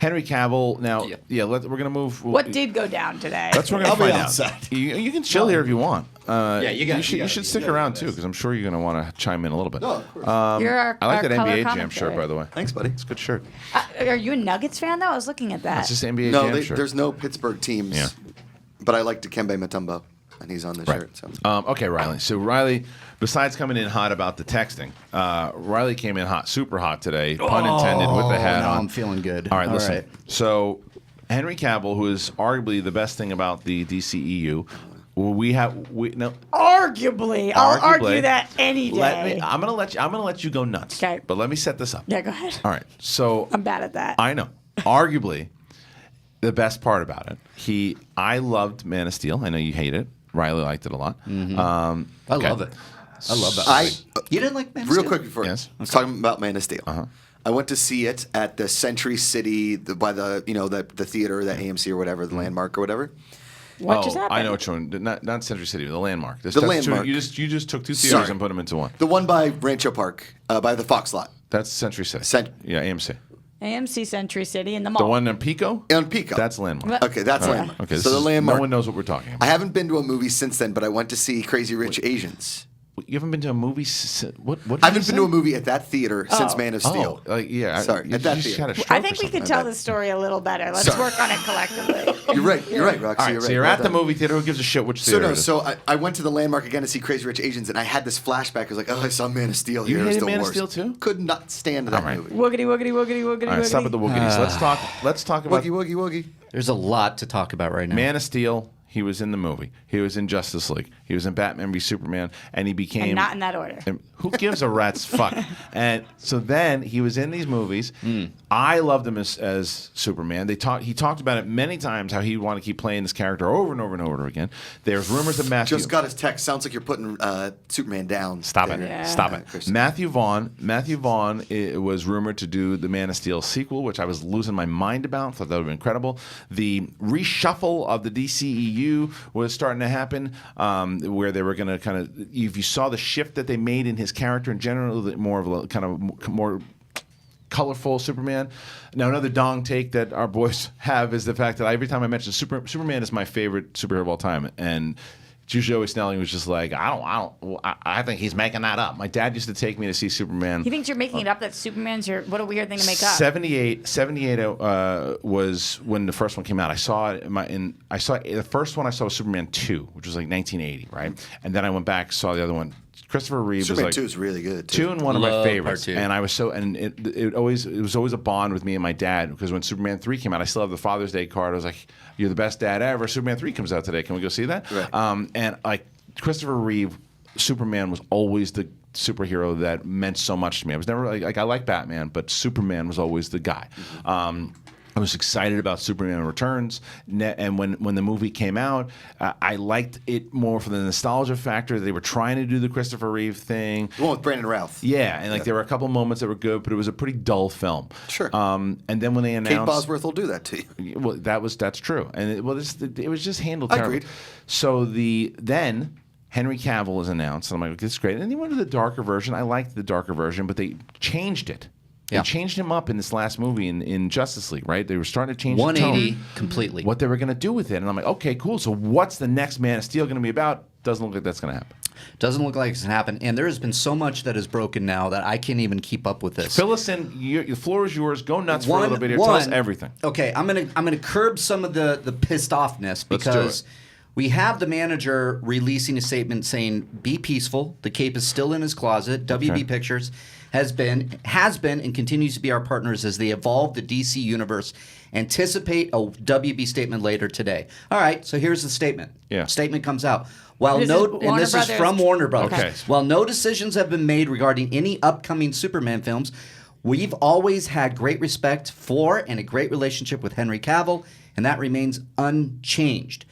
Henry Cavill. Now, we're gonna move. What did go down today? That's what we're gonna find out. You can chill here if you want. You should stick around too, because I'm sure you're gonna want to chime in a little bit. No, of course. You're our, I like our that color NBA Jam commentator. shirt, by the way. Thanks, buddy. It's a good shirt. Are you a Nuggets fan though? I was looking at that. It's just NBA Jam shirt. There's no Pittsburgh teams. Yeah. But I like Dikembe Mutombo, and he's on the shirt. So. Okay, Riley. So Riley, besides coming in hot about the texting, Riley came in hot, super hot today, pun intended, with the hat on. I'm feeling good. All right, listen. So Henry Cavill, who is arguably the best thing about the DCEU, Arguably, I'll argue that any day. I'm gonna let you go nuts. Okay. But let me set this up. Yeah, go ahead. All right. So I'm bad at that. I know. Arguably, the best part about it. I loved Man of Steel. I know you hate it. Riley liked it a lot. Mm-hmm. I love it. I love that. You didn't like Man of Steel? Real quick before I was talking about Man of Steel. I went to see it at the Century City by the theater, the AMC or whatever, the Landmark or whatever. What just happened? I know which one. Not Century City, the Landmark. Landmark. You just took two theaters and put them into one. The one by Rancho Park, by the Fox lot. That's Century City. AMC. AMC Century City in the mall. The one in Pico? On Pico. That's Landmark. Okay, that's Landmark. Okay, so the Landmark. No one knows what we're talking about. I haven't been to a movie since then, but I went to see Crazy Rich Asians. You haven't been to a movie? What I haven't been to a movie at that theater since Man of Steel. Sorry, at that theater. I think we could tell the story a little better. Let's work on it collectively. You're right, Roxy. All right, you're right. so you're at the movie theater. Who gives a shit which theater? So I went to the Landmark again to see Crazy Rich Asians, and I had this flashback. I was like, I saw Man of Steel here. You hated Man of worst. Steel too? Could not stand that movie. Woogity, woogity, woogity, woogity, All right, stop at the woogies. Let's talk about Woogie. There's a lot to talk about right now. Man of Steel. He was in the movie. He was in Justice League. He was in Batman v Superman, and he became. And not in that order. Who gives a rat's fuck? And so then he was in these movies. I loved him as Superman. He talked about it many times how he wanted to keep playing this character over and over and over again. There's rumors of Matthew. Just got his text. Sounds like you're putting Superman down. Stop it. Yeah. Stop it. Matthew Vaughn was rumored to do the Man of Steel sequel, which I was losing my mind about. Thought that would have been incredible. The reshuffle of the DCEU was starting to happen, where they were going to kind of, if you saw the shift that they made in his character in general, more of a kind of more colorful Superman. Now, another dong take that our boys have is the fact that every time I mention Superman is my favorite superhero of all time, and Joey Snelling was just like, I think he's making that up. My dad used to take me to see Superman. He thinks you're making it up that Superman's what a weird thing to make up. 78 was when the first one came out. I saw it the first one I saw was Superman 2, which was like 1980, right? And then I went back, saw the other one. Christopher Reeve Superman was like 2 is really good. 2 and 1 of my favorites, part 2. and I was it was always a bond with me and my dad, because when Superman 3 came out, I still have the Father's Day card. I was like, "You're the best dad ever." Superman 3 comes out today. Can we go see that? Right. And like Christopher Reeve, Superman was always the superhero that meant so much to me. I was never like I like Batman, but Superman was always the guy. I was excited about Superman Returns, and when the movie came out, I liked it more for the nostalgia factor. They were trying to do the Christopher Reeve thing. The one with Brandon Routh. Yeah, and there were a couple moments that were good, but it was a pretty dull film. Sure. And then when they announced, Kate Bosworth will do that to you. Well, that's true, and it was just handled terribly. Agreed. So then Henry Cavill is announced, and I'm like, this is great. And they went to the darker version. I liked the darker version, but they changed it. They changed him up in this last movie in Justice League, right? They were starting to change 180 the tone, completely. what they were going to do with it. And I'm like, okay, cool. So what's the next Man of Steel going to be about? Doesn't look like that's going to happen. Doesn't look like it's going to happen. And there has been so much that is broken now that I can't even keep up with this. Fill us in. The floor is yours. Go nuts for a little bit here. Tell us everything. Okay, I'm gonna curb some of the pissed offness, because we have the manager releasing a statement saying, "Be peaceful. The cape is still in his closet. WB Pictures has been and continues to be our partners as they evolve the DC universe. Anticipate a WB statement later today." All right, so here's the statement. Yeah. Statement comes out. This is from Warner Brothers. Okay. While no decisions have been made regarding any upcoming Superman films, we've always had great respect for and a great relationship with Henry Cavill, and that remains unchanged.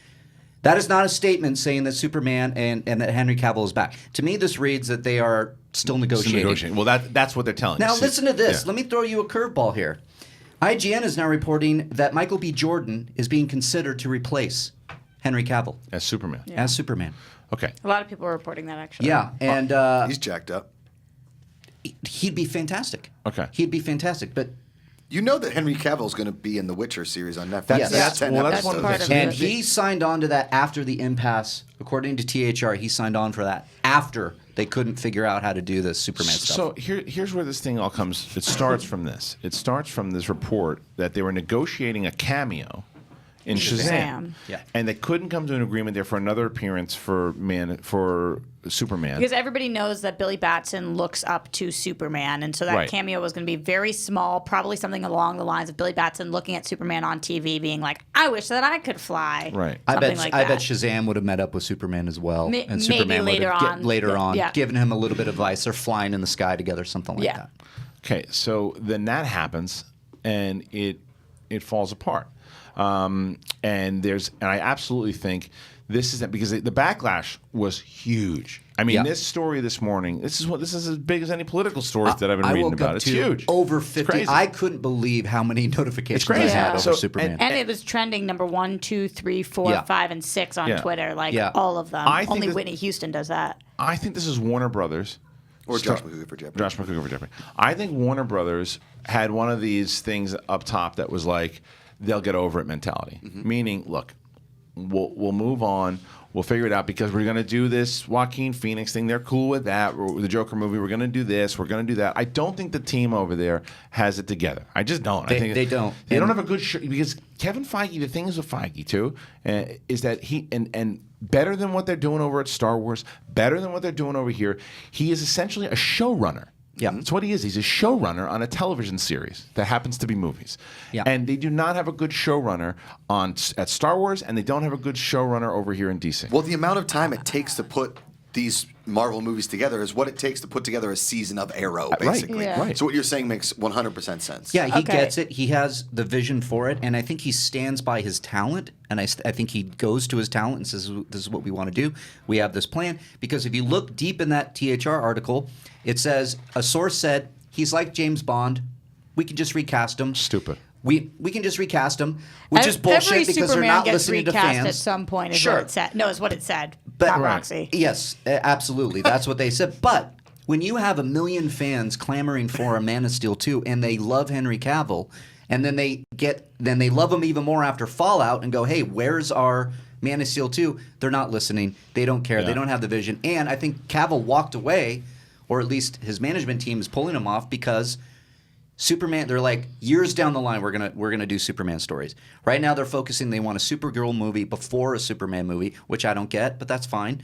That is not a statement saying that Superman and that Henry Cavill is back. To me, this reads that they are still negotiating. Well, that's what they're telling Now, you. listen to this. Let me throw you a curveball here. IGN is now reporting that Michael B. Jordan is being considered to replace Henry Cavill as Superman. Yeah. As Superman. Okay. A lot of people are reporting that, actually. Yeah, and he's jacked up. He'd be fantastic. Okay. He'd be fantastic, but You know that Henry Cavill is going to be in the Witcher series on Netflix. Yes. That's 10 Well, that's episodes. one of the part things. of And it. he signed on to that after the impasse. According to THR, he signed on for that after they couldn't figure out how to do the Superman stuff. So here's where this thing all comes. It starts from this. It starts from this report that they were negotiating a cameo in Shazam. Yeah. And they couldn't come to an agreement there for another appearance for Superman. Because everybody knows that Billy Batson looks up to Superman, and so that Right. cameo was going to be very small, probably something along the lines of Billy Batson looking at Superman on TV, being like, "I wish that I could fly." Right. I Something bet like I bet that. Shazam would have met up with Superman as well, Maybe and Superman would later have on. later on Yeah. given him a little bit of advice. They're flying in the sky together, something like Yeah. that. Okay, so then that happens, and it falls apart. And I absolutely think this is because the backlash was huge. I mean, Yeah. this story this morning, this is as big as any political stories that I've been I reading woke about. up It's to huge. over It's 50. crazy. I couldn't believe how many notifications I crazy. had Yeah. over So- Superman. And it was trending number 1, 2, 3, 4, Yeah. 5, and 6 on Yeah. Twitter. Like Yeah. all of them. I think Only this- Whitney Houston does that. I think this is Warner Brothers. Or Josh McCougar for Jeopardy. Josh McCougar for Jeopardy. I think Warner Brothers had one of these things up top that was like they'll get over it mentality. Meaning, look, we'll move on. We'll figure it out because we're going to do this Joaquin Phoenix thing. They're cool with that. The Joker movie, we're going to do this. We're going to do that. I don't think the team over there has it together. I just don't. I think They don't. They don't And- have a good because Kevin Feige, the thing is with Feige too, is that he and better than what they're doing over at Star Wars, better than what they're doing over here, he is essentially a showrunner. Yeah. That's what he is. He's a showrunner on a television series that happens to be movies. Yeah. And they do not have a good showrunner at Star Wars, and they don't have a good showrunner over here in DC. Well, the amount of time it takes to put these Marvel movies together is what it takes to put together a season of Arrow, basically. Yeah. Right. So what you're saying makes 100% sense. Yeah, he Okay. gets it. He has the vision for it, and I think he stands by his talent. And I think he goes to his talent and says, "This is what we want to do. We have this plan." Because if you look deep in that THR article, it says a source said he's like James Bond. We can just recast him. Stupid. We can just recast him, which is bullshit Every because Superman they're not gets listening to recast fans. at some point. Is Sure. what it said. No, is what it said. But- not Right. Roxy. Yes, absolutely. That's what they said. But when you have 1 million fans clamoring for a Man of Steel 2 and they love Henry Cavill, and then they love him even more after Fallout and go, "Hey, where's our Man of Steel 2?" They're not listening. They don't care. Yeah. They don't have the vision. And I think Cavill walked away, or at least his management team is pulling him off because Superman, they're like, years down the line, we're gonna do Superman stories. Right now, they're focusing. They want a Supergirl movie before a Superman movie, which I don't get, but that's fine.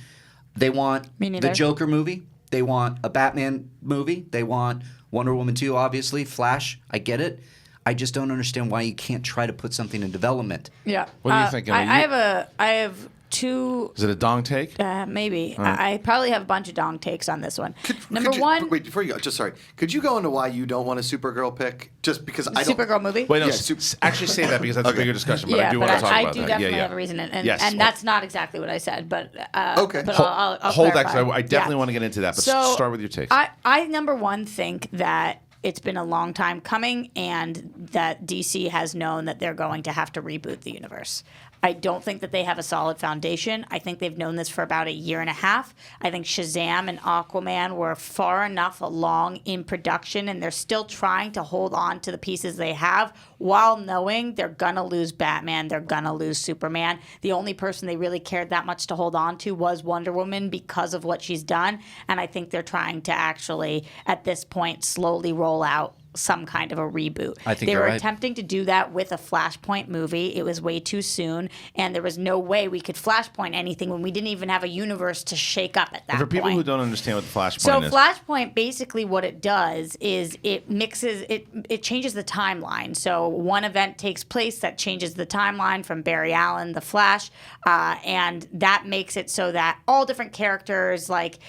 They want Me neither. the Joker movie. They want a Batman movie. They want Wonder Woman 2, obviously. Flash, I get it. I just don't understand why you can't try to put something in development. Yeah. What do you think? I mean, I have two. Is it a dong take? Maybe. I probably have a bunch of dong takes on this one. Number Could you- one, Wait, before you go, just sorry. Could you go into why you don't want a Supergirl pick? Just because I don't. Supergirl movie. Wait, no. Yeah, Actually, say that because that's Okay. a bigger discussion. But yeah, I do but want to talk I about do that. definitely yeah. have a reason, and Yes. that's not exactly what I said, but Okay. But Hold, I'll hold that clarify. because I definitely Yeah. want to get into that. But So, start with your takes. I number one think that it's been a long time coming, and that DC has known that they're going to have to reboot the universe. I don't think that they have a solid foundation. I think they've known this for about a year and a half. I think Shazam and Aquaman were far enough along in production, and they're still trying to hold on to the pieces they have while knowing they're going to lose Batman, they're going to lose Superman. The only person they really cared that much to hold on to was Wonder Woman because of what she's done, and I think they're trying to actually, at this point, slowly roll out some kind of a reboot. I think they you're were right. attempting to do that with a Flashpoint movie. It was way too soon, and there was no way we could Flashpoint anything when we didn't even have a universe to shake up at that And for people point. who don't understand what the Flashpoint So is, Flashpoint, basically what it does is it mixes, it changes the timeline. So one event takes place that changes the timeline from Barry Allen, the Flash, and that makes it so that all different characters, like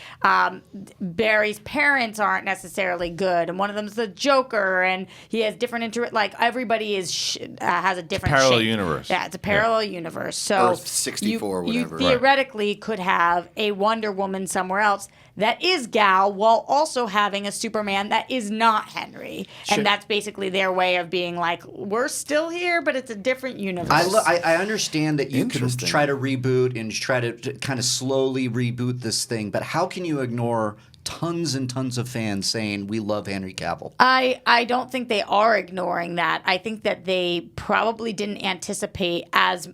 Barry's parents aren't necessarily good, and one of them's the Joker, and he has different like everybody is has a different parallel shape. universe. Yeah, it's a parallel universe. So Earth 64, you whatever. theoretically could have a Wonder Woman somewhere else that is Gal, while also having a Superman that is not Henry. Sure. And that's basically their way of being like, we're still here, but it's a different universe. I understand that you can Interesting. try to reboot and try to kind of slowly reboot this thing, but how can you ignore tons and tons of fans saying we love Henry Cavill. I don't think they are ignoring that. I think that they probably didn't anticipate as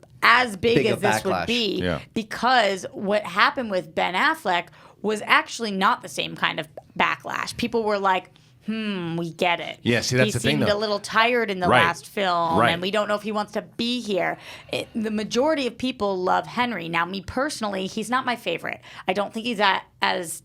big as this would be because what happened with Ben Affleck was actually not the same kind of backlash. People were like, we get it. Yeah, see, that's the thing, He seemed though. a little tired in the last film, and we don't know if he wants to be here. The majority of people love Henry. Now, me personally, he's not my favorite. I don't think he's as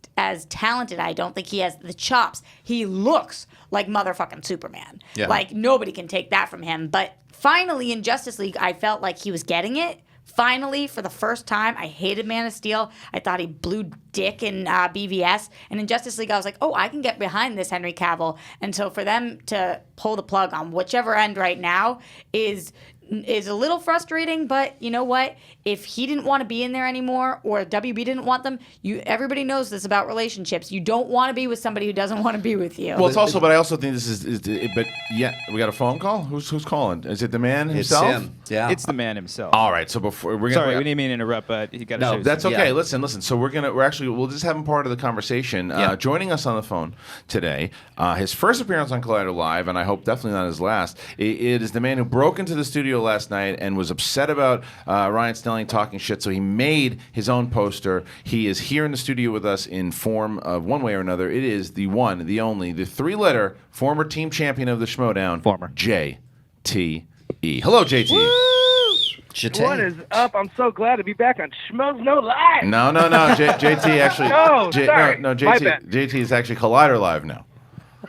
talented. I don't think he has the chops. He looks like motherfucking Superman. Yeah. Like, nobody can take that from him. But finally, in Justice League, I felt like he was getting it. Finally, for the first time, I hated Man of Steel. I thought he blew dick in BVS. And in Justice League, I was like, oh, I can get behind this Henry Cavill. And so for them to pull the plug on whichever end right now is a little frustrating, but you know what? If he didn't want to be in there anymore, or WB didn't want them, everybody knows this about relationships. You don't want to be with somebody who doesn't want to be with you. Well, it's also, but I also think this is but yeah, we got a phone call. Who's calling? Is it the man himself? It's him. Yeah, It's the man himself. All right, so before we're gonna. Sorry, we didn't mean to interrupt, but he got to. No, That's okay. Yeah. Listen. So we'll just have him part of the conversation. Joining us on the phone today, his first appearance on Collider Live, and I hope definitely not his last. It is the man who broke into the studio last night and was upset about Ryan Snelling talking shit, so he made his own poster. He is here in the studio with us in form of one way or another. It is the one, the only, the three-letter former team champion of the Schmoedown, Former. JTE. Hello, JT. What is up? I'm so glad to be back on Schmoes No Live. No. JT actually. Oh, sorry. No, My bad. JT is actually Collider Live now.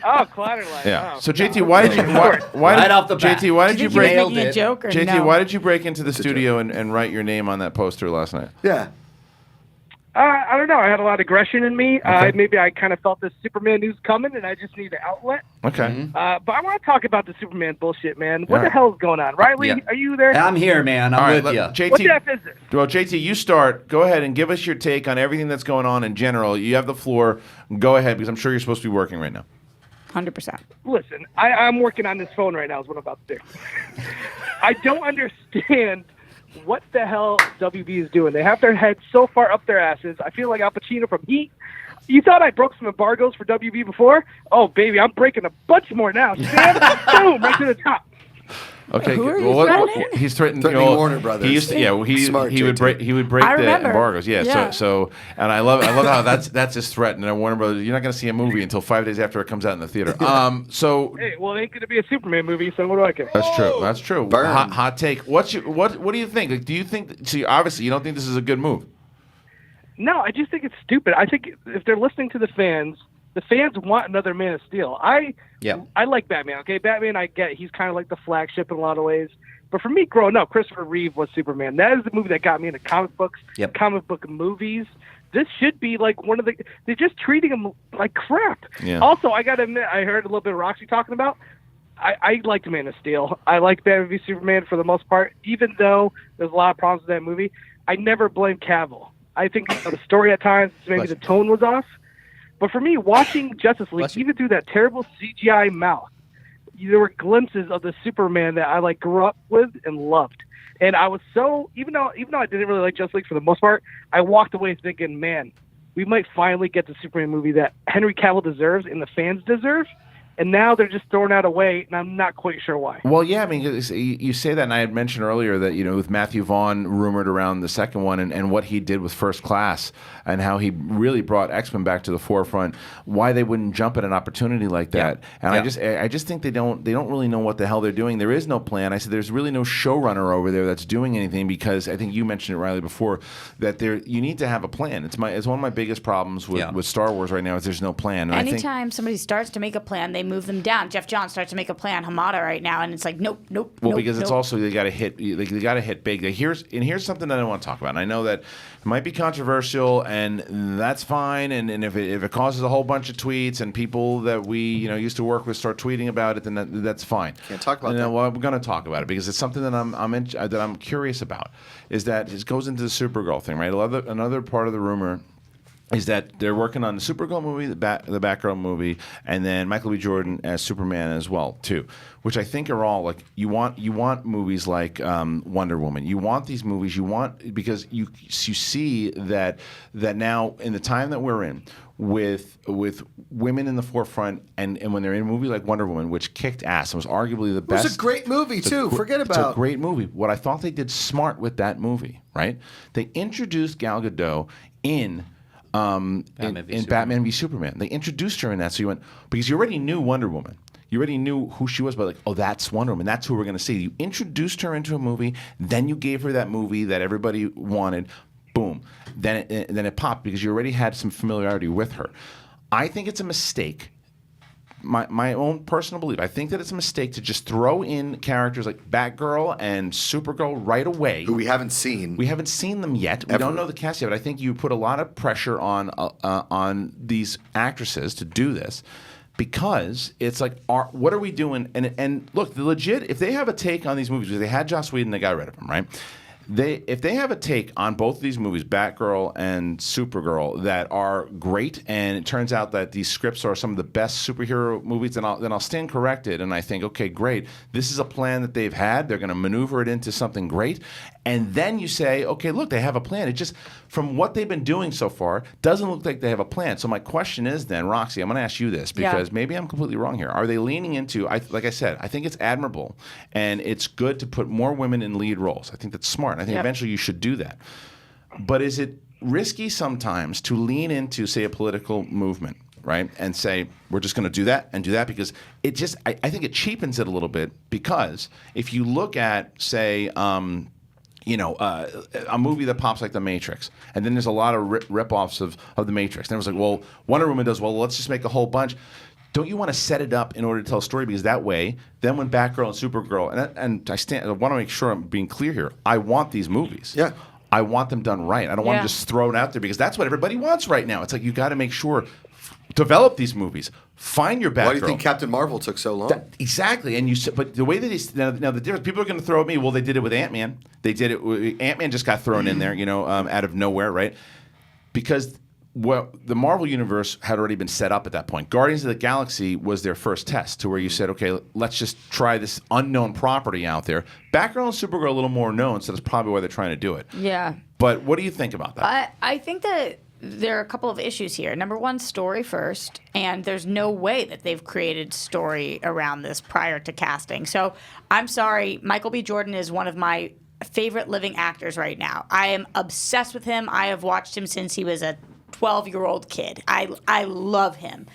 Oh, Collider Live. Yeah. Oh, So JT, why did you? Why Right did, off the bat. JT, why did Do you you think break? he was making a joke or JT, no? why did you break into the studio and write your name on that poster last night? Yeah. I don't know. I had a lot of aggression in me. Maybe I kind of felt this Superman news coming, and I just need an outlet. Okay. But I want to talk about the Superman bullshit, man. What All the right. hell is going on? Riley, Yeah. are you there? I'm here, man. All I'm right, with you. JT. What the F is this? Well, JT, you start. Go ahead and give us your take on everything that's going on in general. You have the floor. Go ahead, because I'm sure you're supposed to be working right now. 100%. Listen, I'm working on this phone right now is what I'm about to do. I don't understand what the hell WB is doing. They have their heads so far up their asses. I feel like Al Pacino from Heat. You thought I broke some embargoes for WB before? Oh, baby, I'm breaking a bunch more now. Sam, boom, right to the top. Okay. Who are you what- threatening? He's threatening Warner Brothers. He used to, Smart, he would JT. break I the remember. embargoes. Yeah. Yeah. So and I love how that's his threat. And Warner Brothers, you're not going to see a movie until 5 days after it comes out in the theater. So Hey, well, it ain't going to be a Superman movie, so what do I care? that's true. That's true. Burn. Hot take. What do you think? Like, do you think? See, obviously, you don't think this is a good move. No, I just think it's stupid. I think if they're listening to the fans want another Man of Steel. I like Batman, okay? Batman, I get he's kind of like the flagship in a lot of ways. But for me, growing up, Christopher Reeve was Superman. That is the movie that got me into comic books, comic book movies. This should be like one of the... They're just treating him like crap. Yeah. Also, I got to admit, I heard a little bit of Roxy talking about... I liked Man of Steel. I like Batman v Superman for the most part, even though there's a lot of problems with that movie. I never blame Cavill. I think the story at times, maybe the tone was off. But for me, watching Justice League, even through that terrible CGI mouth, there were glimpses of the Superman that I grew up with and loved. And I was so, even though I didn't really like Justice League for the most part, I walked away thinking, man, we might finally get the Superman movie that Henry Cavill deserves and the fans deserve. And now they're just throwing that away, and I'm not quite sure why. Well, yeah, I mean, you say that, and I had mentioned earlier that, with Matthew Vaughn rumored around the second one and what he did with First Class and how he really brought X-Men back to the forefront, why they wouldn't jump at an opportunity like that. And I just think they don't really know what the hell they're doing. There is no plan. I said there's really no showrunner over there that's doing anything, because I think you mentioned it, Riley, before, that you need to have a plan. It's one of my biggest problems with Star Wars right now is there's no plan. And Anytime somebody starts to make a plan, they move them down. Jeff Johns starts to make a plan, Hamada right now, and it's like, nope. Well, because it's also they got to hit big. Here's something that I want to talk about. And I know that it might be controversial, and that's fine. And if it causes a whole bunch of tweets and people that we used to work with start tweeting about it, then that's fine. Can't talk about that. Well, we're going to talk about it because it's something that I'm curious about. Is that it goes into the Supergirl thing, right? Another part of the rumor is that they're working on the Supergirl movie, the Batgirl movie, and then Michael B. Jordan as Superman as well too, which I think are all like you want movies like Wonder Woman. You want these movies. You want because you see that now in the time that we're in with women in the forefront and when they're in a movie like Wonder Woman, which kicked ass and was arguably the best. It was a great movie too. Forget It's about a great movie. What I thought they did smart with that movie, right? They introduced Gal Gadot in Batman v Superman. They introduced her in that, so you went because you already knew Wonder Woman. You already knew who she was, but like, oh, that's Wonder Woman. That's who we're going to see. You introduced her into a movie, then you gave her that movie that everybody wanted. Boom. Then it popped because you already had some familiarity with her. I think it's a mistake. My own personal belief. I think that it's a mistake to just throw in characters like Batgirl and Supergirl right away. who we haven't seen. We haven't seen them yet. We don't know the cast yet, but I think you put a lot of pressure on these actresses to do this because it's like, what are we doing? And look, the legit, if they have a take on these movies, because they had Joss Whedon, they got rid of him, right? If they have a take on both of these movies, Batgirl and Supergirl, that are great, and it turns out that these scripts are some of the best superhero movies, then I'll stand corrected, and I think, okay, great. This is a plan that they've had. They're going to maneuver it into something great, and then you say, okay, look, they have a plan. It just, from what they've been doing so far, doesn't look like they have a plan. So my question is then, Roxy, I'm going to ask you this because maybe I'm completely wrong here. Are they leaning into? Like I said, I think it's admirable, and it's good to put more women in lead roles. I think that's smart. I think eventually you should do that. But is it risky sometimes to lean into, say, a political movement, right, and say, we're just going to do that and do that? Because it just, I think it cheapens it a little bit because if you look at, say, a movie that pops like The Matrix, and then there's a lot of rip-offs of The Matrix. And it was like, well, Wonder Woman does, well, let's just make a whole bunch. Don't you want to set it up in order to tell a story? Because that way, then when Batgirl and Supergirl, I want to make sure I'm being clear here. I want these movies. Yeah. I want them done right. I don't want them just thrown out there because that's what everybody wants right now. It's like you got to make sure, develop these movies. Find your Batgirl. Why do you think Captain Marvel took so long? Exactly, and but the way that now the difference, people are going to throw at me. Well, they did it with Ant-Man. They did it. Ant-Man just got thrown in there, out of nowhere, right? Because the Marvel universe had already been set up at that point. Guardians of the Galaxy was their first test to where you said, okay, let's just try this unknown property out there. Batgirl and Supergirl are a little more known, so that's probably why they're trying to do it. Yeah. But what do you think about that? I think that there are a couple of issues here. Number one, story first, and there's no way that they've created story around this prior to casting. So I'm sorry, Michael B. Jordan is one of my favorite living actors right now. I am obsessed with him. I have watched him since he was a 12-year-old kid. I love him.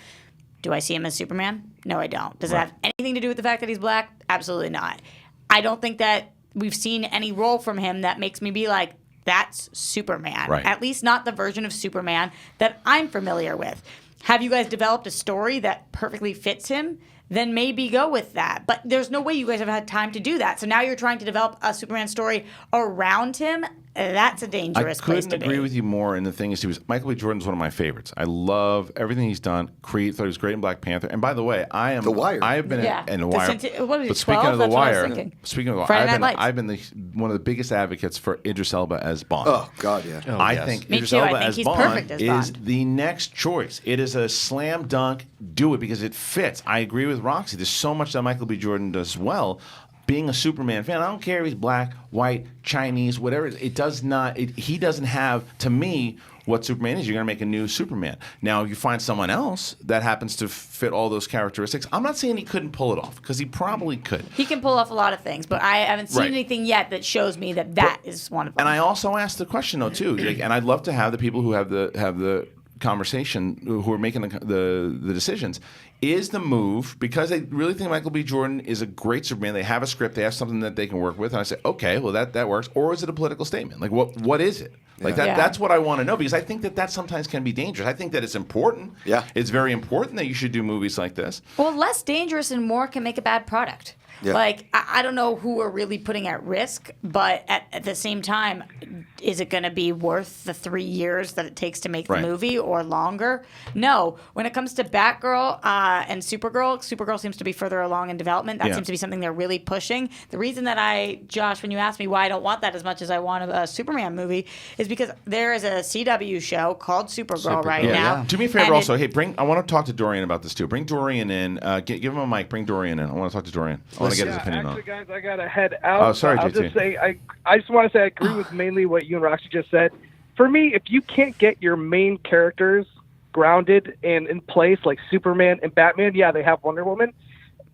Do I see him as Superman? No, I don't. Does it have anything to do with the fact that he's black? Absolutely not. I don't think that we've seen any role from him that makes me be like, that's Superman. Right. At least not the version of Superman that I'm familiar with. Have you guys developed a story that perfectly fits him? Then maybe go with that. But there's no way you guys have had time to do that. So now you're trying to develop a Superman story around him. That's a dangerous place to be. I couldn't agree with you more. And the thing is, Michael B. Jordan's one of my favorites. I love everything he's done. Creed, thought he was great in Black Panther. And by the way, The Wire. I have been in The Wire. What was it, but speaking 12? of The That's what I was Wire, thinking. speaking of The Wire, Friday Night Lights. I've been one of the biggest advocates for Idris Elba as Bond. Oh, God, yeah. I think Me Idris too. I Elba think as he's Bond perfect as is Bond. the next choice. It is a slam dunk. Do it because it fits. I agree with Roxy. There's so much that Michael B. Jordan does well. Being a Superman fan, I don't care if he's black, white, Chinese, whatever. It does not. He doesn't have, to me, what Superman is. You're going to make a new Superman. Now, if you find someone else that happens to fit all those characteristics, I'm not saying he couldn't pull it off because he probably could. He can pull off a lot of things, but I haven't seen anything yet that shows me that is one of them. And I also asked the question though too, and I'd love to have the people who have the conversation, who are making the decisions. Is the move because they really think Michael B. Jordan is a great Superman? They have a script, they have something that they can work with, and I say, okay, well that works. Or is it a political statement? Like what is it? Like that's what I want to know because I think that sometimes can be dangerous. I think that it's important. Yeah, it's very important that you should do movies like this. Well, less dangerous and more can make a bad product. Yeah. Like, I don't know who we're really putting at risk, but at the same time, is it going to be worth the 3 years that it takes to make the movie or longer? No. When it comes to Batgirl and Supergirl seems to be further along in development. That seems to be something they're really pushing. The reason that Josh, when you asked me why I don't want that as much as I want a Superman movie, is because there is a CW show called Supergirl right now. Do me a favor also. Hey, I want to talk to Dorian about this too. Bring Dorian in. Give him a mic. Bring Dorian in. I want to talk to Dorian. I want to get his opinion on it. Guys, I got to head out. Oh, sorry, I'll JT. just say, I just want to say I agree with mainly what you and Roxy just said. For me, if you can't get your main characters grounded and in place, like Superman and Batman, they have Wonder Woman.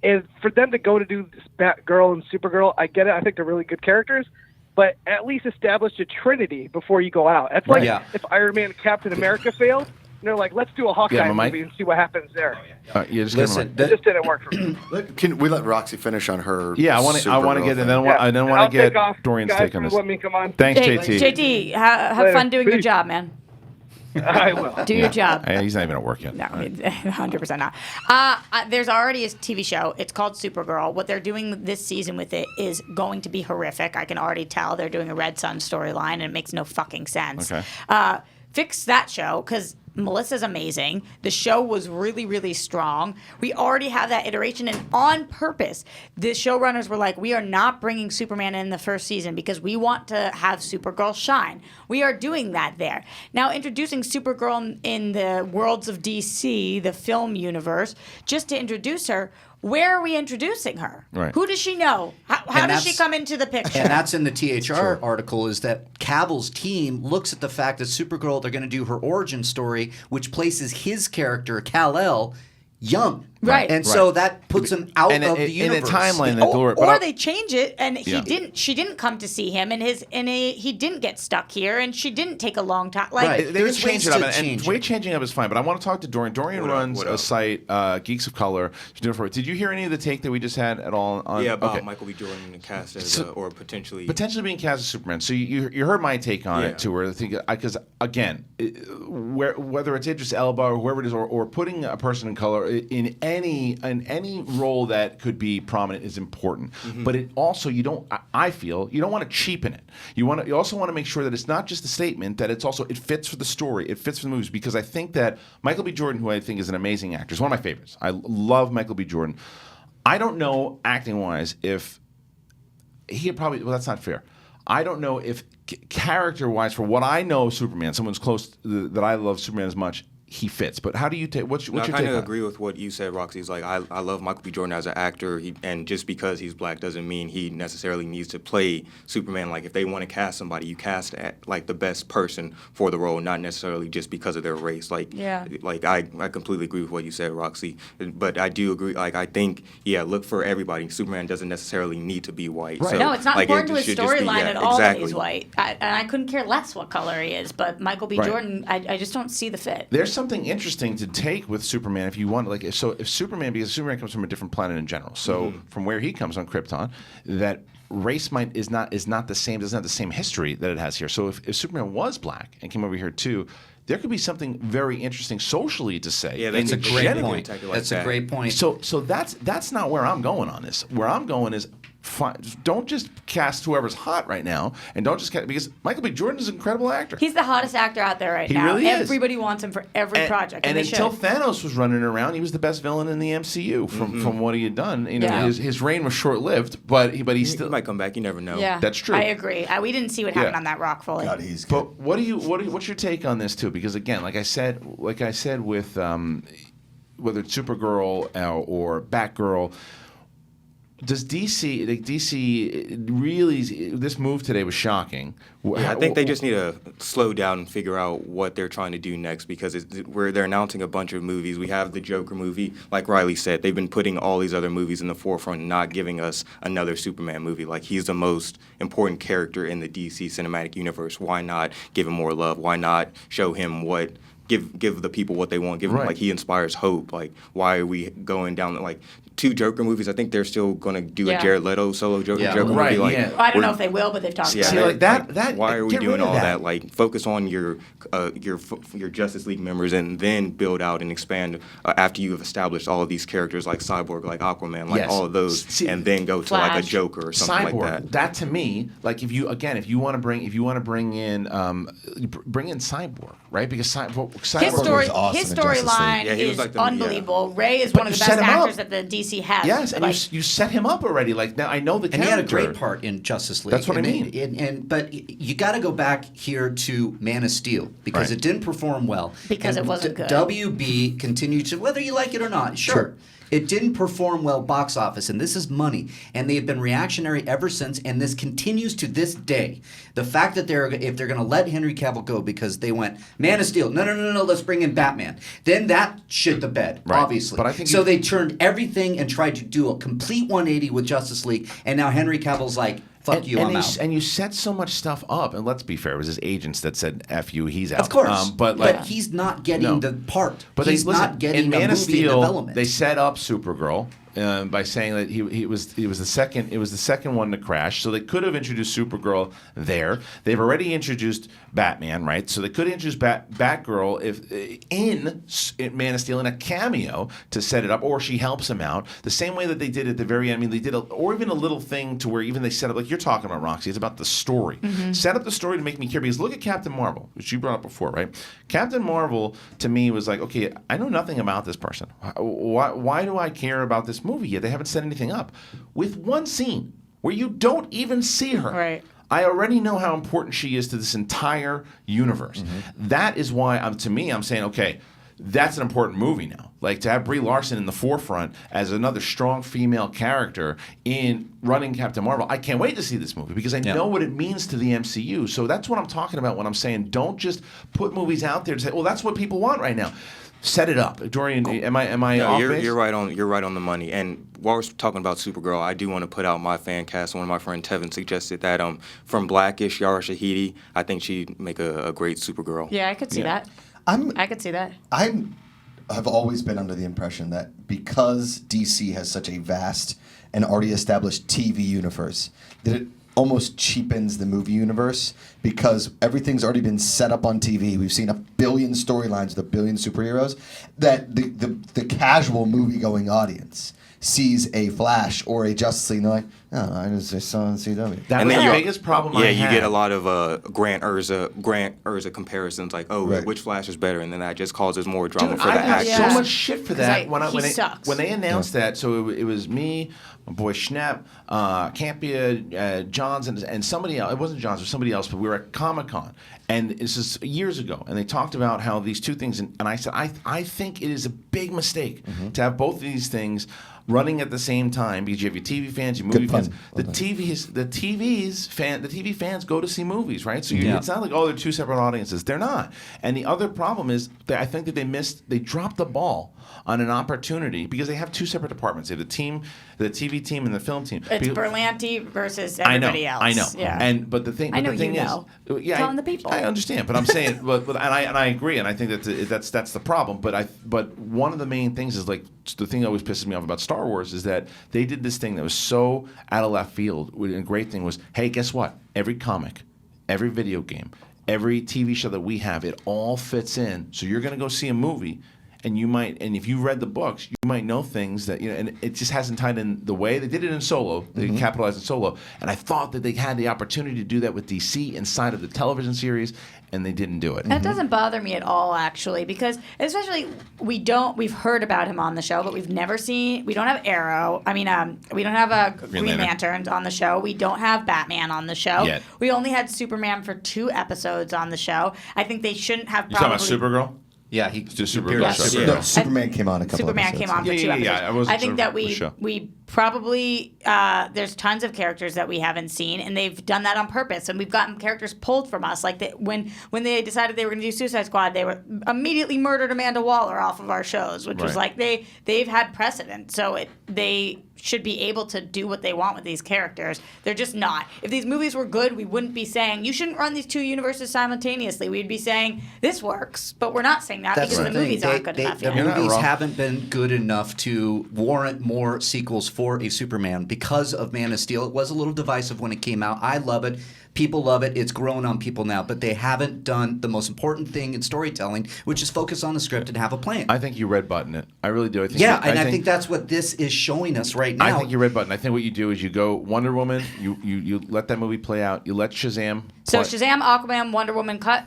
And for them to go to do this Batgirl and Supergirl, I get it. I think they're really good characters. But at least establish a trinity before you go out. That's like if Iron Man and Captain America failed. And they're like, let's do a Hawkeye movie and see what happens there. Just Listen, It just didn't work for me. Can we let Roxy finish on her? I want to get, and then want to get Dorian's take on this. Let me come on. Thanks, JT. JT, have fun doing your job, man. I will. Do your job. He's not even at work yet. No, 100% not. There's already a TV show. It's called Supergirl. What they're doing this season with it is going to be horrific. I can already tell they're doing a Red Sun storyline, and it makes no fucking sense. Okay. Fix that show, because Melissa's amazing. The show was really, really strong. We already have that iteration, and on purpose, the showrunners were like, we are not bringing Superman in the first season because we want to have Supergirl shine. We are doing that there. Now, introducing Supergirl in the worlds of DC, the film universe, just to introduce her, where are we introducing her? Right. Who does she know? How does she come into the picture? And that's in the THR article, is that Cavill's team looks at the fact that Supergirl, they're going to do her origin story, which places his character, Kal-El, young. Right. And so that puts him out of the universe. In a timeline that Or they change it, and she didn't come to see him, and he didn't get stuck here, and she didn't take a long time. Like, Right. They There's just change it ways up, to and change way it. changing up is fine. But I want to talk to Dorian. Dorian runs a site, Geeks of Color. Did you hear any of the take that we just had at all? About Michael B. Jordan cast as or potentially being cast as Superman. So you heard my take on it too, where because again, whether it's Idris Elba or whoever it is, or putting a person in color in any role that could be prominent is important. But it also I feel you don't want to cheapen it. You also want to make sure that it's not just a statement, that it's also it fits for the story, it fits for the movies. Because I think that Michael B. Jordan, who I think is an amazing actor, is one of my favorites. I love Michael B. Jordan. I don't know acting wise if he probably that's not fair. I don't know if character wise, for what I know of Superman, someone's close that I love Superman as much, he fits. But how do you take? What's your take? I kind of agree with what you said, Roxy. It's like I love Michael B. Jordan as an actor, and just because he's black doesn't mean he necessarily needs to play Superman. Like if they want to cast somebody, you cast like the best person for the role, not necessarily just because of their race. Like I completely agree with what you said, Roxy. But I do agree. Like I think look for everybody. Superman doesn't necessarily need to be white. Right. So, no, it's not important to his storyline at all that he's exactly. white. And I couldn't care less what color he is. But Michael B. Jordan, I just don't see the fit. There's something interesting to take with Superman if you want, if Superman, because Superman comes from a different planet in general, so from where he comes on Krypton, that race is not the same, doesn't have the same history that it has here. So if Superman was black and came over here too, there could be something very interesting socially to say. Yeah, that's a great point. That's a great point. So that's not where I'm going on this. Where I'm going is, don't just cast whoever's hot right now, and don't just cast, because Michael B. Jordan is an incredible actor. He's the hottest actor out there right now. He really is. Everybody wants him for every project. And they until should. Thanos was running around, he was the best villain in the MCU from what he had done. You know, his reign was short lived, but he still might come back. You never know. Yeah, that's true. I agree. We didn't see what happened on that rock fully. God, he's good. But what's your take on this too? Because again, like I said with whether it's Supergirl or Batgirl. Does DC really? This move today was shocking. Yeah, I think they just need to slow down and figure out what they're trying to do next, because they're announcing a bunch of movies. We have the Joker movie, like Riley said. They've been putting all these other movies in the forefront and not giving us another Superman movie. Like, he's the most important character in the DC cinematic universe. Why not give him more love? Why not show him what? Give the people what they want. Give them, like, he inspires hope. Like, why are we going down, like, 2 Joker movies. I think they're still going to do Yeah. a Jared Leto solo Joker Yeah. movie. Right, Like, yeah. I don't know we're- if they will, but they've talked Yeah, about See, it. like that. Why are we get doing rid of all that? that? Like, focus on your Justice League members, and then build out and expand after you have established all of these characters, like Cyborg, like Aquaman, like Yes. all of those, See, and then go to like a Flash. Joker or something Cyborg. like that. To me, like if you want to bring in Cyborg, right? Because Cyborg His story, was awesome his in Justice League. storyline Yeah, he was is like the- unbelievable. Ray is But one of you the set best him up. actors that the DC has. yes, and Like, you set him up already. Like now, I know the And character. he had a great part in Justice League. That's what I And mean. But you got to go back here to Man of Steel because Right. it didn't perform well. Because And it wasn't good. WB continued to, whether you like it or not, sure. It didn't perform well box office, and this is money. And they have been reactionary ever since, and this continues to this day. The fact that if they're going to let Henry Cavill go because they went, Man of Steel, no, let's bring in Batman. Then that shit the bed, Right. obviously. But I think so they turned everything and tried to do a complete 180 with Justice League, and now Henry Cavill's like, fuck you, I'm out. And you set so much stuff up. And let's be fair, it was his agents that said "F you," he's out. Of course, but he's not getting No. the part. But he's listen, not getting in a Man movie of Steel, development. they set up Supergirl by saying that he was the second. It was the second one to crash. So they could have introduced Supergirl there. They've already introduced Batman, right? So they could introduce Batgirl in Man of Steel in a cameo to set it up, or she helps him out the same way that they did at the very end. I mean, they did, or even a little thing to where even they set up like you're talking about, Roxy. It's about the story. Set up the story to make me care. Because look at Captain Marvel, which you brought up before, right? Captain Marvel to me was like, okay, I know nothing about this person. Why do I care about this movie yet? They haven't set anything up. With one scene where you don't even see her. Right. I already know how important she is to this entire universe. That is why, to me, I'm saying, okay, that's an important movie now. Like to have Brie Larson in the forefront as another strong female character in running Captain Marvel. I can't wait to see this movie because I know what it means to the MCU. So that's what I'm talking about when I'm saying don't just put movies out there to say, well, that's what people want right now. Set it up. Dorian, am I No, off you're base? right on the money. And while we're talking about Supergirl, I do want to put out my fan cast. One of my friend Tevin suggested that from Blackish, Yara Shahidi, I think she'd make a great Supergirl. yeah, I could see that. I could see that. I've always been under the impression that because DC has such a vast and already established TV universe, that it almost cheapens the movie universe because everything's already been set up on TV. We've seen 1 billion storylines with 1 billion superheroes that the casual movie-going audience sees a Flash or a Justice League and they're like, oh, I just saw on CW. That And was then the you- biggest problem Yeah, I you had. get a lot of Grant Urza comparisons, like, oh, Right. which Flash is better, and then that just causes more drama Dude, for I the got actors. so Yeah. much shit for 'Cause that he sucks. when they announced that. So it was me, my boy Schnepp, Campia, Johns, and somebody else. It wasn't Johns, it was somebody else. But we were at Comic-Con, and this is years ago. And they talked about how these two things, and I said, I think it is a big mistake to have both of these things running at the same time because you have your TV fans, your movie Good pun. fans. The TV fans go to see movies, right? So Yeah. it's not like, oh, they're two separate audiences. They're not. And the other problem is that I think that they dropped the ball on an opportunity because they have two separate departments. They have the TV team and the film team. It's Because- Berlanti versus I know, everybody else. I know. Yeah. But the thing, I know the thing you is, know. yeah, Telling the people. I understand, but I'm saying, and I agree, and I think that's the problem. But one of the main things is like the thing that always pisses me off about Star Wars is that they did this thing that was so out of left field. And a great thing was, hey, guess what? Every comic, every video game, every TV show that we have, it all fits in. So you're going to go see a movie. And if you read the books, you might know things that, and it just hasn't tied in the way. They did it in Solo. They capitalized in Solo. And I thought that they had the opportunity to do that with DC inside of the television series, and they didn't do it. That doesn't bother me at all, actually, because especially we've heard about him on the show, but we don't have Arrow. I mean, we don't have Green Lantern on the show. We don't have Batman on the show. Yet. We only had Superman for 2 episodes on the show. I think they shouldn't have You talking about Supergirl? Yeah, he Just Supergirl. appeared on Sorry. Supergirl. No, Superman came on a couple Superman episodes. came on for Yeah, 2 yeah, yeah. episodes. I wasn't think sure that which show. we probably there's tons of characters that we haven't seen, and they've done that on purpose, and we've gotten characters pulled from us. Like when they decided they were going to do Suicide Squad, they were immediately murdered Amanda Waller off of our shows, which was like they've had precedent, so they should be able to do what they want with these characters. They're just not. If these movies were good, we wouldn't be saying you shouldn't run these two universes simultaneously. We'd be saying this works, but we're not saying that because the movies aren't good enough yet. The movies haven't been good enough to warrant more sequels for a Superman because of Man of Steel. It was a little divisive when it came out. I love it. People love it. It's grown on people now, but they haven't done the most important thing in storytelling, which is focus on the script and have a plan. I think you red button it. I really do. I think that's what this is showing us right now. I think you red button. I think what you do is you go Wonder Woman. You let that movie play out. You let Shazam. Shazam, Aquaman, Wonder Woman cut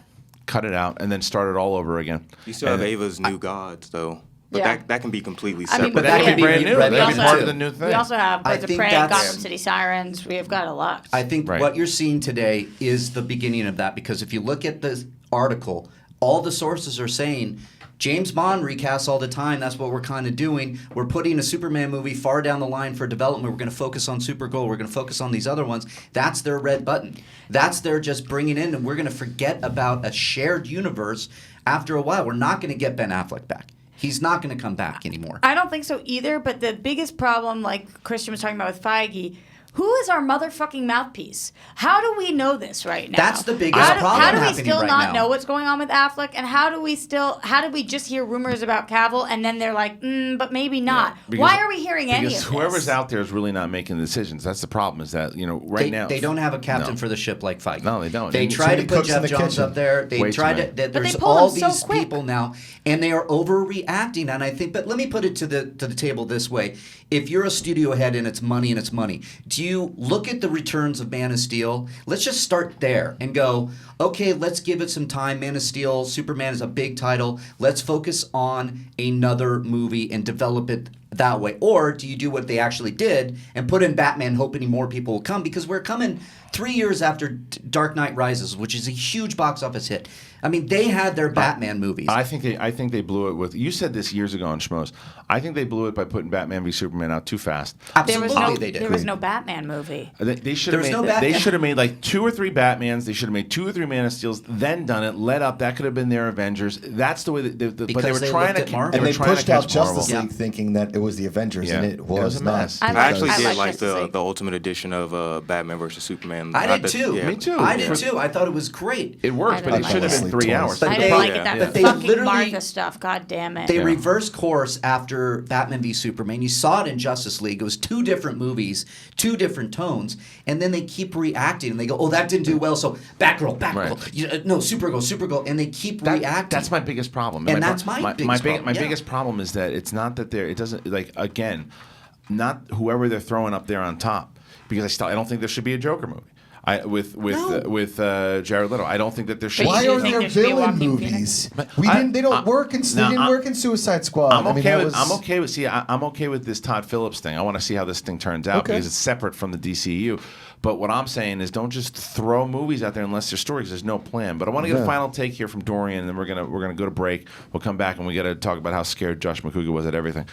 it out, and then start it all over again. You still have Ava's New Gods, though. But that can be completely separate. But that can be brand new. That can be part of the new thing. We also have Birds of Prey, Gotham City Sirens. We have got a lot. I think what you're seeing today is the beginning of that, because if you look at the article, all the sources are saying James Bond recasts all the time. That's what we're kind of doing. We're putting a Superman movie far down the line for development. We're going to focus on Supergirl. We're going to focus on these other ones. That's their red button. That's their just bringing in, and we're going to forget about a shared universe after a while. We're not going to get Ben Affleck back. He's not going to come back anymore. I don't think so either, but the biggest problem, like Christian was talking about with Feige, who is our motherfucking mouthpiece? How do we know this right now? That's the biggest problem How do we happening still right not now. know what's going on with Affleck? And how do we just hear rumors about Cavill and then they're like, but maybe not? Why are we hearing any of this? Because whoever's out there is really not making the decisions. That's the problem. Is that right now they don't have a captain for the ship like Feige. No, they don't. They try to put Jeff Johns up there. They try to. There's all these people now, and they are overreacting. And I think, but let me put it to the table this way: if you're a studio head and it's money, do you look at the returns of Man of Steel? Let's just start there and go, okay, let's give it some time. Man of Steel, Superman is a big title. Let's focus on another movie and develop it that way. Or do you do what they actually did and put in Batman hoping more people will come? Because we're coming 3 years after Dark Knight Rises, which is a huge box office hit. I mean, they had their Batman movies. I think they blew it with. You said this years ago on Schmoes. I think they blew it by putting Batman v Superman out too fast. Absolutely, they did. There was no Batman movie. They should have made like 2 or 3 Batmans. They should have made 2 or 3 Man of Steels, then done it, let up. That could have been their Avengers. That's the way. But they were trying to. And they pushed out Justice League thinking that it was the Avengers, and it was a not. mess. I actually did like the Ultimate Edition of Batman versus Superman. I did too. Me too. I did too. I thought it was great. It worked, but it should have been 3 hours. I didn't like it. But That they fucking literally- Martha stuff. God damn it. They reversed course after Batman v Superman. You saw it in Justice League. It was 2 different movies, 2 different tones, and then they keep reacting and they go, "Oh, that didn't do well, so Batgirl, no, Supergirl," and they keep reacting. That's my biggest problem. And that's my biggest problem. My biggest problem is that it's not that it doesn't not whoever they're throwing up there on top, because I don't think there should be a Joker movie. With Jared Leto, I don't think that there should. Why you are think there there should be a villain Joaquin movies? Phoenix? They don't work in. They didn't work in Suicide Squad. I'm okay with. See, I'm okay with this Todd Phillips thing. I want to see how this thing turns out because it's separate from the DCU. But what I'm saying is, don't just throw movies out there unless there's stories. There's no plan. But I want to get a final take here from Dorian, and then we're gonna go to break. We'll come back and we got to talk about how scared Josh McCouga was at everything.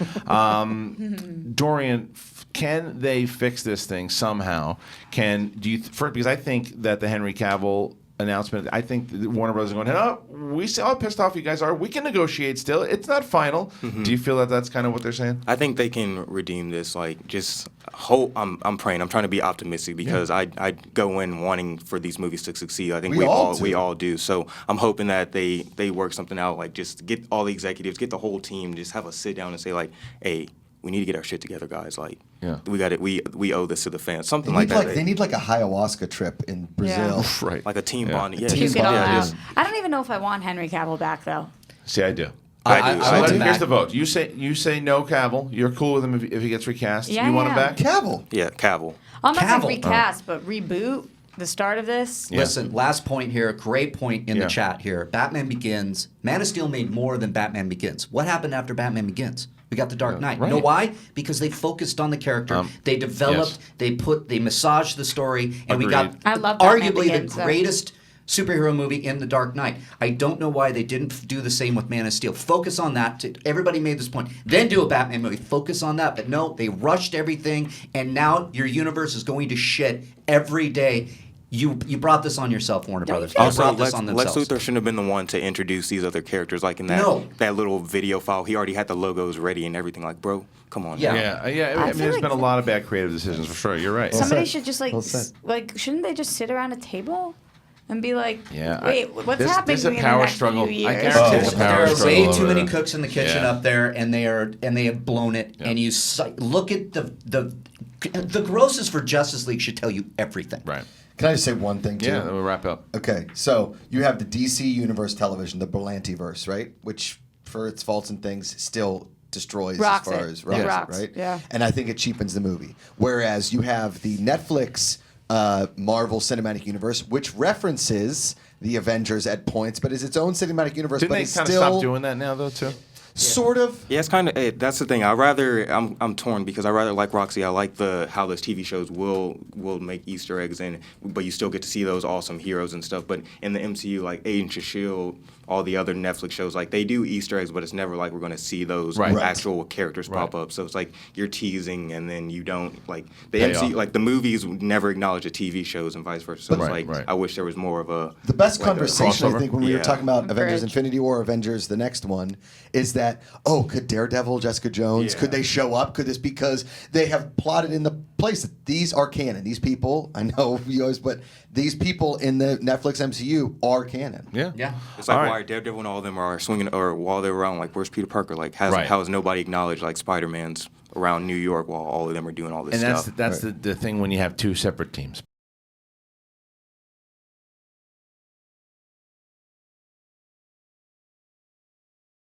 Dorian, can they fix this thing somehow? Because I think that the Henry Cavill announcement, I think Warner Brothers are going, we see how pissed off you guys are. We can negotiate still. It's not final. Mm-hmm. Do you feel that that's kind of what they're saying? I think they can redeem this. Like, just hope. I'm praying. I'm trying to be optimistic because I go in wanting for these movies to succeed. I think we all do. So I'm hoping that they work something out. Like, just get all the executives, get the whole team, just have a sit down and say, like, hey, we need to get our shit together, guys. Like, we got it. We owe this to the fans. Something like that. They need like a ayahuasca trip in Brazil, right? Like a team bonding. Yeah, Puke it all out. I don't even know if I want Henry Cavill back though. See, I do. I do. Here's the vote. You say no, Cavill. You're cool with him if he gets recast. Yeah, you want him back? Cavill. Yeah, Cavill. I'm not saying recast, but reboot the start of this. Yeah. Listen, last point here, great point in the chat here. Batman Begins. Man of Steel made more than Batman Begins. What happened after Batman Begins? We got The Dark Knight. Right. You know why? Because they focused on the character. They developed, they massaged the story, and we got I love Batman arguably Begins, the greatest superhero movie in The Dark Knight. I don't know why they didn't do the same with Man of Steel. Focus on that. Everybody made this point. Then do a Batman movie. Focus on that. But no, they rushed everything, and now your universe is going to shit every day. You brought this on yourself, Warner Brothers. You Also, brought this Lex, on Lex themselves. Luthor shouldn't have been the one to introduce these other characters. Like in that little video file, he already had the logos ready and everything. Like, bro, come on. Yeah. man. I mean, feel there's like- been a lot of bad creative decisions for sure. You're right. Somebody said. should just Well said. shouldn't they just sit around a table and be like, Yeah, wait, what's this- happening this is a in the power next struggle. few I years? guarantee it's a There power are struggle way over too many there. cooks in the kitchen Yeah. up there, and they have blown it. Yeah. And you look at the grosses for Justice League should tell you everything. Right. Can I just say one thing too? Yeah, then we'll wrap up. Okay, so you have the DC Universe television, the Berlantiverse, right? Which, for its faults and things, still destroys Rocks as far it. as It rocks, rocks, right? yeah. And I think it cheapens the movie. Whereas you have the Netflix Marvel Cinematic Universe, which references the Avengers at points, but is its own cinematic universe. Didn't but they it's kind of still stop doing that now, though, too? sort of. Yeah, it's kind of that's the thing. I'm torn because I rather like Roxy. I like how those TV shows will make Easter eggs in, but you still get to see those awesome heroes and stuff. But in the MCU, like Agents of Shield, all the other Netflix shows, like they do Easter eggs, but it's never like we're going to see those Right. actual characters pop Right. up. So it's like you're teasing and then you don't like the Pay MCU, off. like the movies would never acknowledge the TV shows and vice versa. So it's Right, like right. I wish there was more of a The best like a conversation, I crossover? think, when we were Yeah. talking about Avengers Bridge. Infinity War, Avengers the next one, is that, could Daredevil, Jessica Jones, Yeah. could they show up? Could this, because they have plotted in the place that these are canon. These people, I know you always, but these people in the Netflix MCU are canon. Yeah. Yeah. It's like All right. why Daredevil and all of them are swinging, or while they're around, like where's Peter Parker? Like how Right. has nobody acknowledged like Spider-Man's around New York while all of them are doing all this And stuff? that's the thing when you have two separate teams.